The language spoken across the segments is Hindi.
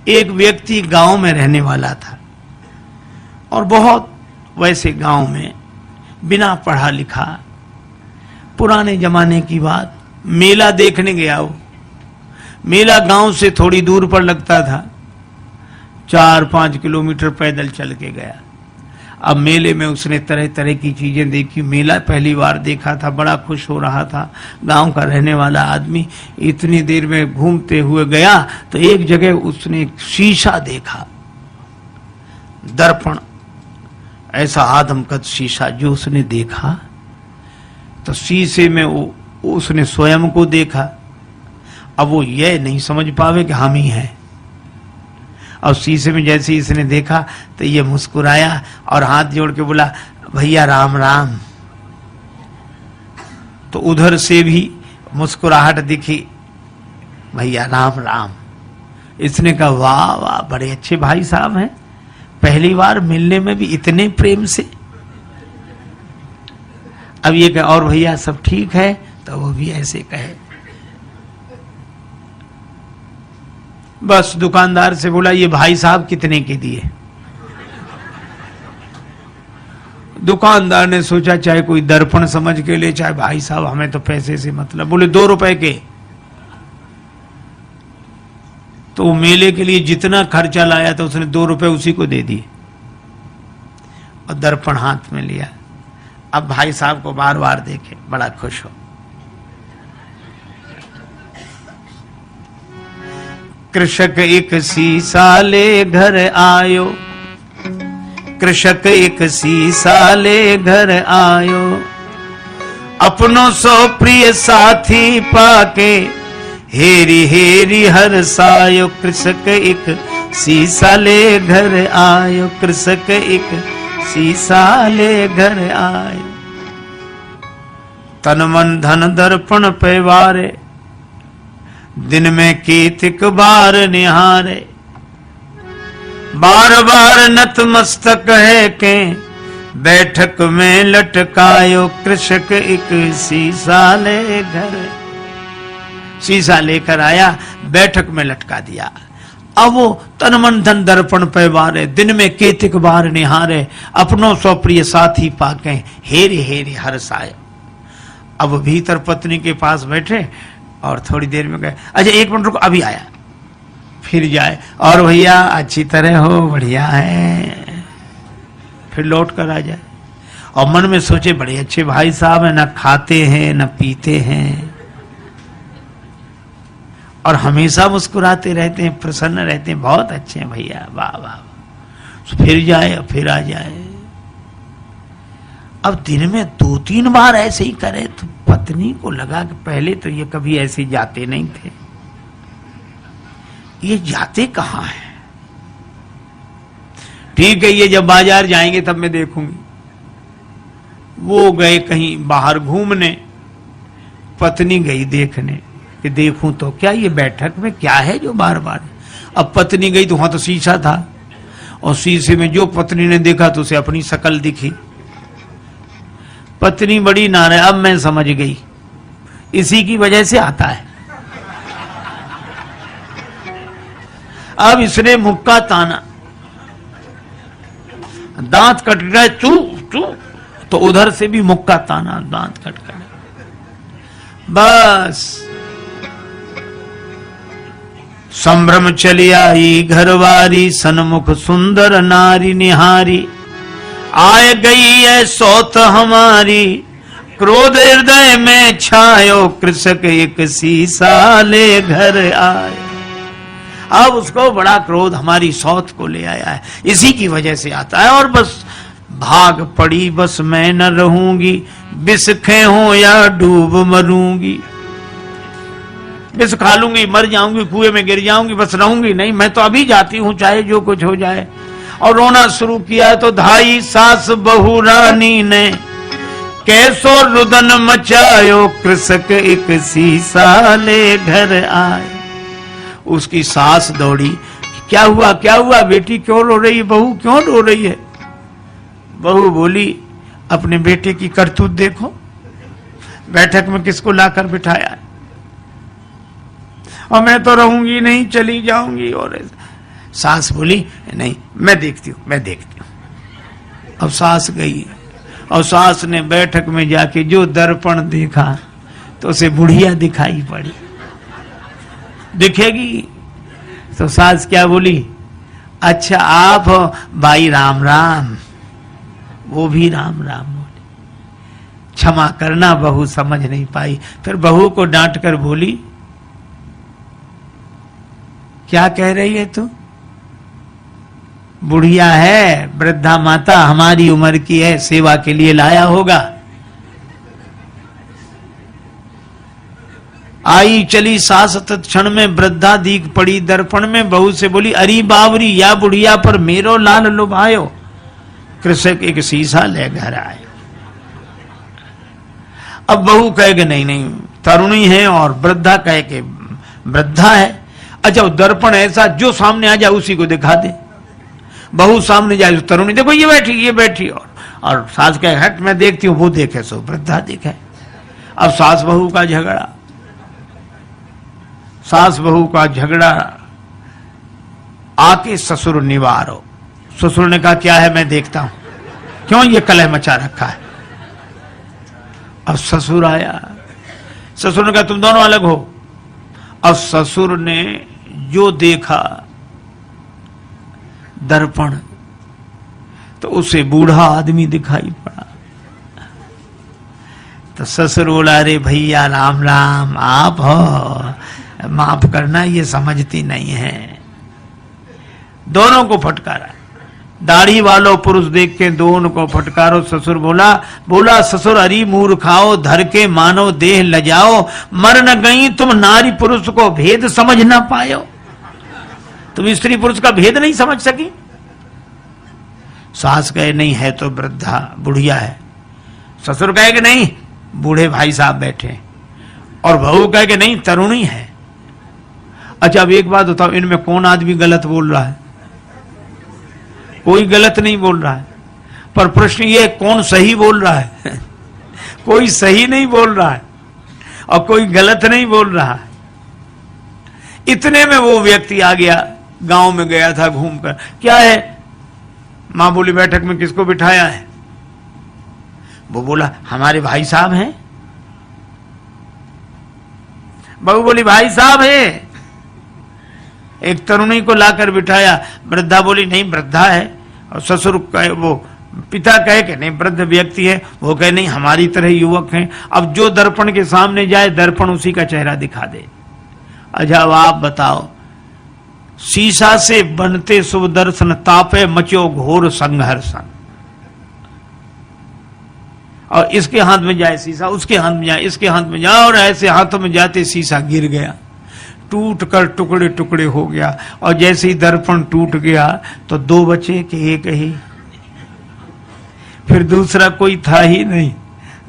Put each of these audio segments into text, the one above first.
एक व्यक्ति गांव में रहने वाला था और बहुत वैसे गांव में बिना पढ़ा लिखा, पुराने जमाने की बात, मेला देखने गया वो। मेला गांव से थोड़ी दूर पर लगता था, 4-5 किलोमीटर पैदल चल के गया। अब मेले में उसने तरह तरह की चीजें देखी, मेला पहली बार देखा था, बड़ा खुश हो रहा था। गांव का रहने वाला आदमी इतनी देर में घूमते हुए गया तो एक जगह उसने एक शीशा देखा, दर्पण, ऐसा आदमकद शीशा जो उसने देखा तो शीशे में उसने स्वयं को देखा। अब वो ये नहीं समझ पावे कि हम ही हैं। और शीशे में जैसे ही इसने देखा तो ये मुस्कुराया और हाथ जोड़ के बोला, भैया राम राम। तो उधर से भी मुस्कुराहट दिखी, भैया राम राम। इसने कहा वाह वाह, बड़े अच्छे भाई साहब हैं, पहली बार मिलने में भी इतने प्रेम से। अब ये कहे और भैया सब ठीक है, तो वो भी ऐसे कहे। बस दुकानदार से बोला, ये भाई साहब कितने के दिए? दुकानदार ने सोचा चाहे कोई दर्पण समझ के ले, चाहे भाई साहब हमें तो पैसे से मतलब। बोले 2 रुपए के। तो मेले के लिए जितना खर्चा लाया था उसने 2 रुपए उसी को दे दिए और दर्पण हाथ में लिया। अब भाई साहब को बार बार देखे, बड़ा खुश हो। कृषक एक सीसा ले घर आयो, कृषक एक सीसा ले घर आयो, अपनों सो प्रिय साथी पाके हेरी हेरी हर सायो। कृषक एक सीसा ले घर आयो, कृषक एक सीसा ले घर आयो। तन मन धन दर्पण पे वारे, दिन में कीतिक बार निहारे। बार बार नतमस्तक है के बैठक में लटकायो। कृषक एक शीशा ले घर, शीशा लेकर आया, बैठक में लटका दिया। अब वो तन मन धन दर्पण पे वारे, दिन में कीतिक बार निहारे, अपनों सो प्रिय साथी पाके हेरे हेरे हर्षायो। अब भीतर पत्नी के पास बैठे और थोड़ी देर में गए, अच्छा 1 मिनट रुको, अभी आया। फिर जाए, और भैया अच्छी तरह हो, बढ़िया है। फिर लौट कर आ जाए और मन में सोचे बड़े अच्छे भाई साहब हैं, ना खाते हैं ना पीते हैं और हमेशा मुस्कुराते रहते हैं, प्रसन्न रहते हैं, बहुत अच्छे हैं भैया, वाह वाह। फिर जाए, फिर आ जाए। अब दिन में 2-3 बार ऐसे ही करे तो पत्नी को लगा कि पहले तो ये कभी ऐसे जाते नहीं थे, ये जाते कहाँ हैं? ठीक है, ये जब बाजार जाएंगे तब मैं देखूंगी। वो गए कहीं बाहर घूमने, पत्नी गई देखने कि देखूं तो क्या ये बैठक में क्या है जो बार बार। अब पत्नी गई तो वहां तो शीशा था और शीशे में जो पत्नी ने देखा तो उसे अपनी शकल दिखी। पत्नी बड़ी नाराज, अब मैं समझ गई, इसी की वजह से आता है। अब इसने मुक्का ताना, दांत कट गए, चू चू, तो उधर से भी मुक्का ताना, दांत कट गए। बस संभ्रम चली आई घरवारी, सन्मुख सुंदर नारी निहारी। आए गई है सौत हमारी, क्रोध हृदय में छायो। कृषक एक शीशा ले घर आए। अब उसको बड़ा क्रोध हमारी सौत को ले आया है, इसी की वजह से आता है। और बस भाग पड़ी, बस मैं न रहूंगी, बिस्खे हो या डूब मरूंगी। बिस खा लूंगी, मर जाऊंगी, कुएं में गिर जाऊंगी, बस रहूंगी नहीं, मैं तो अभी जाती हूं चाहे जो कुछ हो जाए। और रोना शुरू किया तो धाई सास बहू रानी ने कैसो रुदन मचायो। कृषक एक शीशा ले घर आए। उसकी सास दौड़ी, क्या हुआ क्या हुआ, बेटी क्यों रो रही है, बहू क्यों रो रही है? बहू बोली, अपने बेटे की करतूत देखो, बैठक में किसको लाकर बिठाया है, और मैं तो रहूंगी नहीं, चली जाऊंगी। और सास बोली नहीं मैं देखती हूं, मैं देखती हूं। अब सास गई और सास ने बैठक में जाके जो दर्पण देखा तो उसे बुढ़िया दिखाई पड़ी। दिखेगी तो सास क्या बोली, अच्छा आप हो भाई, राम राम। वो भी राम राम बोली। क्षमा करना बहू समझ नहीं पाई। फिर बहू को डांट कर बोली, क्या कह रही है तू? बुढ़िया है, वृद्धा माता, हमारी उम्र की है, सेवा के लिए लाया होगा। आई चली सास तत्क्षण में वृद्धा दीख पड़ी दर्पण में। बहू से बोली, अरी बावरी या बुढ़िया पर मेरो लाल लुभायो। कृषक एक शीशा ले घर आए। अब बहू कहे कि नहीं नहीं तरुणी है, और वृद्धा कहे कि वृद्धा है। अच्छा दर्पण ऐसा जो सामने आ जाए उसी को दिखा दे। बहू सामने जाए तो तरुणी देखो ये बैठी, ये बैठी, और सास कहे हट मैं देखती हूं, वो देखे सो वृद्धा देखे। अब सास बहू का झगड़ा, सास बहू का झगड़ा आके ससुर निवारो। ससुर ने कहा क्या है मैं देखता हूं, क्यों ये कलह मचा रखा है। अब ससुर आया, ससुर ने कहा तुम दोनों अलग हो। अब ससुर ने जो देखा दर्पण, तो उसे बूढ़ा आदमी दिखाई पड़ा। तो ससुर बोला, अरे भैया राम राम, आप हो, माफ करना ये समझती नहीं है। दोनों को फटकारा, दाढ़ी वालों पुरुष देख के दोनों को फटकारो। ससुर बोला ससुर, अरी मूर्खाओ, धर के मानो देह लजाओ, मर न गई तुम नारी पुरुष को भेद समझ ना पायो। तुम स्त्री पुरुष का भेद नहीं समझ सकी। सास कहे नहीं है तो वृद्धा बुढ़िया है। ससुर कहे कि नहीं बूढ़े भाई साहब बैठे, और बहू कहे कि नहीं तरुणी है। अच्छा अब एक बात बताओ, इनमें कौन आदमी गलत बोल रहा है? कोई गलत नहीं बोल रहा है, पर प्रश्न ये कौन सही बोल रहा है? कोई सही नहीं बोल रहा है और कोई गलत नहीं बोल रहा है। इतने में वो व्यक्ति आ गया, गांव में गया था घूमकर। क्या है? मां बोली बैठक में किसको बिठाया है? वो बोला हमारे भाई साहब हैं। बहू बोली भाई साहब है। एक तरुणी को लाकर बिठाया, वृद्धा बोली नहीं वृद्धा है, और ससुर कहे, वो पिता कहे कि नहीं वृद्ध व्यक्ति है, वो कहे नहीं हमारी तरह युवक हैं। अब जो दर्पण के सामने जाए दर्पण उसी का चेहरा दिखा दे। अच्छा अब आप बताओ, शीशा से बनते शुभ दर्शन, तापे मचो घोर संघर्षण। और इसके हाथ में जाए शीशा, उसके हाथ में जाए, इसके हाथ में जाए, और ऐसे हाथों में जाते शीशा गिर गया, टूट कर टुकड़े टुकड़े हो गया। और जैसे ही दर्पण टूट गया तो दो बचे कि एक ही। फिर दूसरा कोई था ही नहीं,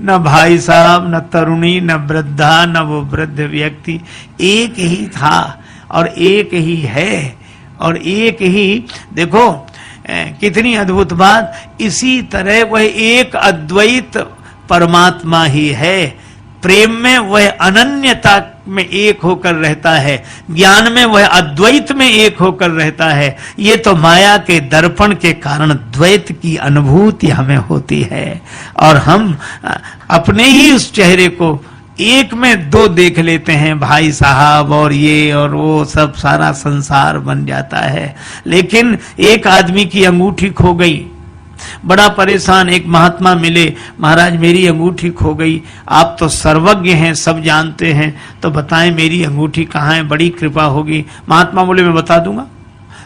न भाई साहब, न तरुणी, न वृद्धा, न वो वृद्ध व्यक्ति। एक ही था और एक ही है और एक ही। देखो कितनी अद्भुत बात। इसी तरह वह एक अद्वैत परमात्मा ही है। प्रेम में वह अनन्यता में एक होकर रहता है, ज्ञान में वह अद्वैत में एक होकर रहता है। ये तो माया के दर्पण के कारण द्वैत की अनुभूति हमें होती है, और हम अपने ही उस चेहरे को एक में दो देख लेते हैं, भाई साहब और ये और वो, सब सारा संसार बन जाता है। लेकिन एक आदमी की अंगूठी खो गई, बड़ा परेशान। एक महात्मा मिले, महाराज मेरी अंगूठी खो गई, आप तो सर्वज्ञ हैं, सब जानते हैं, तो बताएं मेरी अंगूठी कहाँ है, बड़ी कृपा होगी। महात्मा बोले मैं बता दूंगा।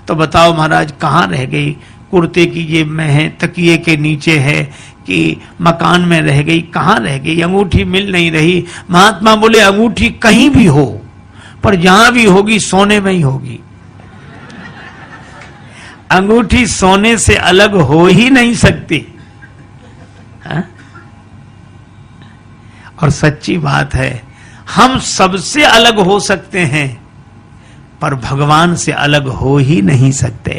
तो बताओ महाराज कहाँ रह गई? कुर्ते की जेब में है, तकिए के नीचे है, कि मकान में रह गई, कहाँ रह गई? अंगूठी मिल नहीं रही। महात्मा बोले अंगूठी कहीं भी हो, पर जहां भी होगी सोने में ही होगी। अंगूठी सोने से अलग हो ही नहीं सकती। हा? और सच्ची बात है, हम सबसे अलग हो सकते हैं पर भगवान से अलग हो ही नहीं सकते।